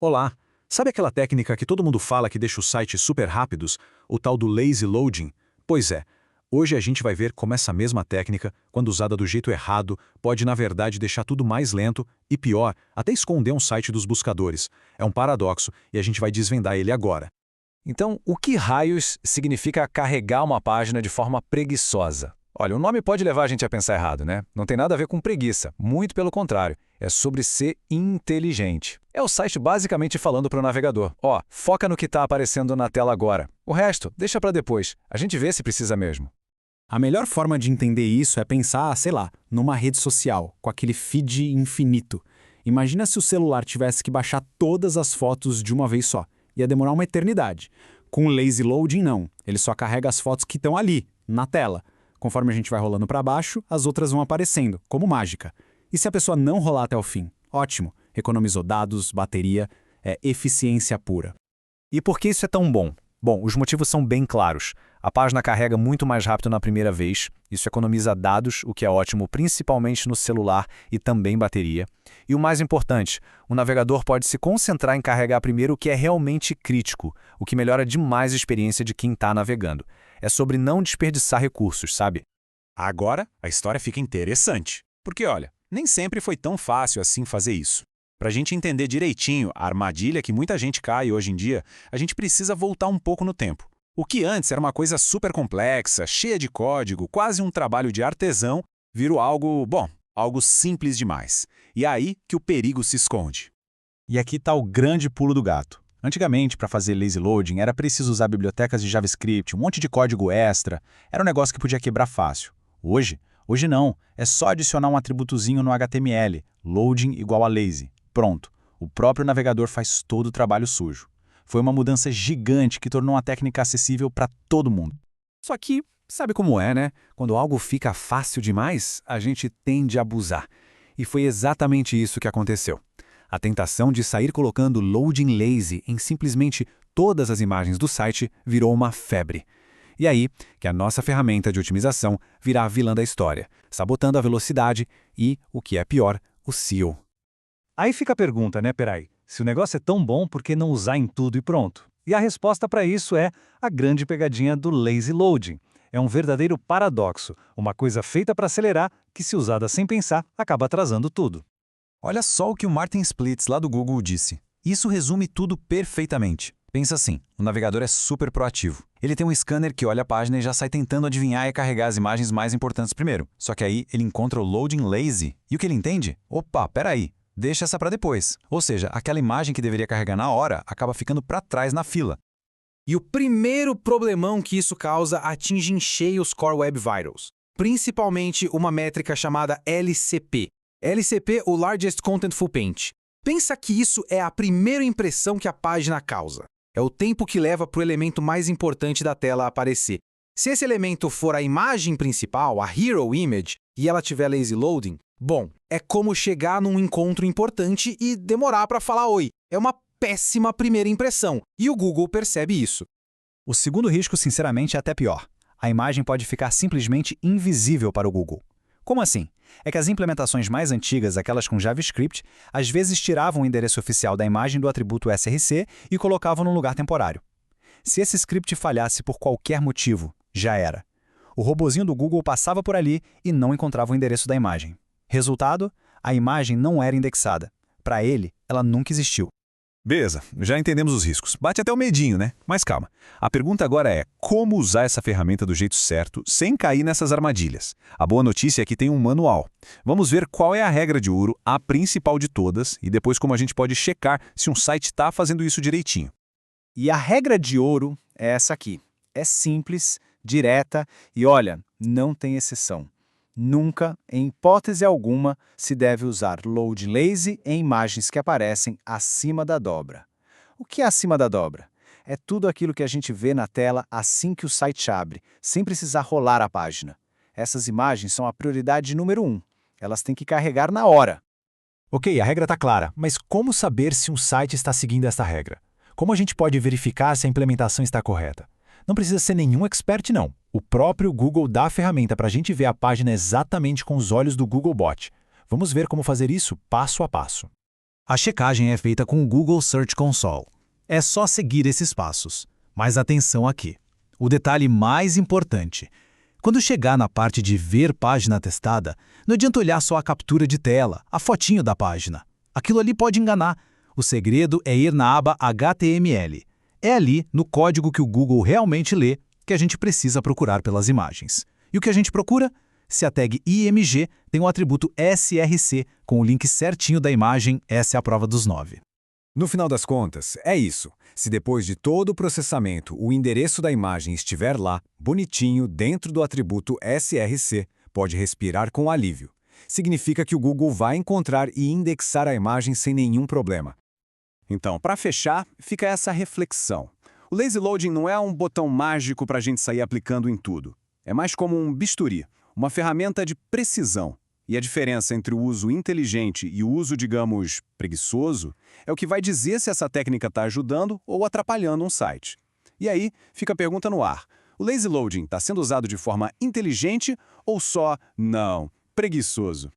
Olá! Sabe aquela técnica que todo mundo fala que deixa os sites super rápidos, o tal do lazy loading? Pois é, hoje a gente vai ver como essa mesma técnica, quando usada do jeito errado, pode na verdade deixar tudo mais lento e pior, até esconder um site dos buscadores. É um paradoxo e a gente vai desvendar ele agora. Então, o que raios significa carregar uma página de forma preguiçosa? Olha, o nome pode levar a gente a pensar errado, né? Não tem nada a ver com preguiça, muito pelo contrário. É sobre ser inteligente. É o site basicamente falando para o navegador: ó, foca no que está aparecendo na tela agora. O resto, deixa para depois. A gente vê se precisa mesmo. A melhor forma de entender isso é pensar, sei lá, numa rede social, com aquele feed infinito. Imagina se o celular tivesse que baixar todas as fotos de uma vez só. Ia demorar uma eternidade. Com o lazy loading, não. Ele só carrega as fotos que estão ali, na tela. Conforme a gente vai rolando para baixo, as outras vão aparecendo, como mágica. E se a pessoa não rolar até o fim? Ótimo. Economizou dados, bateria, é eficiência pura. E por que isso é tão bom? Bom, os motivos são bem claros. A página carrega muito mais rápido na primeira vez, isso economiza dados, o que é ótimo principalmente no celular e também bateria. E o mais importante, o navegador pode se concentrar em carregar primeiro o que é realmente crítico, o que melhora demais a experiência de quem está navegando. É sobre não desperdiçar recursos, sabe? Agora, a história fica interessante. Porque, olha, nem sempre foi tão fácil assim fazer isso. Para a gente entender direitinho a armadilha que muita gente cai hoje em dia, a gente precisa voltar um pouco no tempo. O que antes era uma coisa super complexa, cheia de código, quase um trabalho de artesão, virou algo, bom, algo simples demais. E é aí que o perigo se esconde. E aqui está o grande pulo do gato. Antigamente, para fazer lazy loading, era preciso usar bibliotecas de JavaScript, um monte de código extra. Era um negócio que podia quebrar fácil. Hoje não. É só adicionar um atributozinho no HTML, loading igual a lazy. Pronto. O próprio navegador faz todo o trabalho sujo. Foi uma mudança gigante que tornou a técnica acessível para todo mundo. Só que, sabe como é, né? Quando algo fica fácil demais, a gente tende a abusar. E foi exatamente isso que aconteceu. A tentação de sair colocando loading lazy em simplesmente todas as imagens do site virou uma febre. E aí que a nossa ferramenta de otimização virá a vilã da história, sabotando a velocidade e, o que é pior, o SEO. Aí fica a pergunta, né, peraí? Se o negócio é tão bom, por que não usar em tudo e pronto? E a resposta para isso é a grande pegadinha do lazy loading. É um verdadeiro paradoxo, uma coisa feita para acelerar, que se usada sem pensar, acaba atrasando tudo. Olha só o que o Martin Splitt, lá do Google, disse. Isso resume tudo perfeitamente. Pensa assim, o navegador é super proativo. Ele tem um scanner que olha a página e já sai tentando adivinhar e carregar as imagens mais importantes primeiro. Só que aí ele encontra o loading lazy. E o que ele entende? Opa, peraí. Deixa essa para depois. Ou seja, aquela imagem que deveria carregar na hora acaba ficando para trás na fila. E o primeiro problemão que isso causa atinge em cheio os Core Web Vitals, principalmente uma métrica chamada LCP. LCP, o Largest Contentful Paint. Pensa que isso é a primeira impressão que a página causa. É o tempo que leva para o elemento mais importante da tela aparecer. Se esse elemento for a imagem principal, a Hero Image, e ela tiver lazy loading, bom, é como chegar num encontro importante e demorar para falar oi. É uma péssima primeira impressão, e o Google percebe isso. O segundo risco, sinceramente, é até pior. A imagem pode ficar simplesmente invisível para o Google. Como assim? É que as implementações mais antigas, aquelas com JavaScript, às vezes tiravam o endereço oficial da imagem do atributo src e colocavam num lugar temporário. Se esse script falhasse por qualquer motivo, já era. O robozinho do Google passava por ali e não encontrava o endereço da imagem. Resultado? A imagem não era indexada. Para ele, ela nunca existiu. Beleza, já entendemos os riscos. Bate até o medinho, né? Mas calma. A pergunta agora é como usar essa ferramenta do jeito certo sem cair nessas armadilhas. A boa notícia é que tem um manual. Vamos ver qual é a regra de ouro, a principal de todas, e depois como a gente pode checar se um site está fazendo isso direitinho. E a regra de ouro é essa aqui. É simples, direta e, olha, não tem exceção. Nunca, em hipótese alguma, se deve usar load lazy em imagens que aparecem acima da dobra. O que é acima da dobra? É tudo aquilo que a gente vê na tela assim que o site abre, sem precisar rolar a página. Essas imagens são a prioridade número 1. Elas têm que carregar na hora. Ok, a regra está clara, mas como saber se um site está seguindo essa regra? Como a gente pode verificar se a implementação está correta? Não precisa ser nenhum expert, não. O próprio Google dá a ferramenta para a gente ver a página exatamente com os olhos do Googlebot. Vamos ver como fazer isso passo a passo. A checagem é feita com o Google Search Console. É só seguir esses passos. Mas atenção aqui. O detalhe mais importante. Quando chegar na parte de ver página testada, não adianta olhar só a captura de tela, a fotinho da página. Aquilo ali pode enganar. O segredo é ir na aba HTML. É ali, no código que o Google realmente lê, que a gente precisa procurar pelas imagens. E o que a gente procura? Se a tag IMG tem o atributo SRC, com o link certinho da imagem, essa é a prova dos 9. No final das contas, é isso. Se depois de todo o processamento o endereço da imagem estiver lá, bonitinho, dentro do atributo SRC, pode respirar com alívio. Significa que o Google vai encontrar e indexar a imagem sem nenhum problema. Então, para fechar, fica essa reflexão. O Lazy Loading não é um botão mágico para a gente sair aplicando em tudo. É mais como um bisturi, uma ferramenta de precisão. E a diferença entre o uso inteligente e o uso, digamos, preguiçoso, é o que vai dizer se essa técnica está ajudando ou atrapalhando um site. E aí, fica a pergunta no ar. O Lazy Loading está sendo usado de forma inteligente ou só, não, preguiçoso?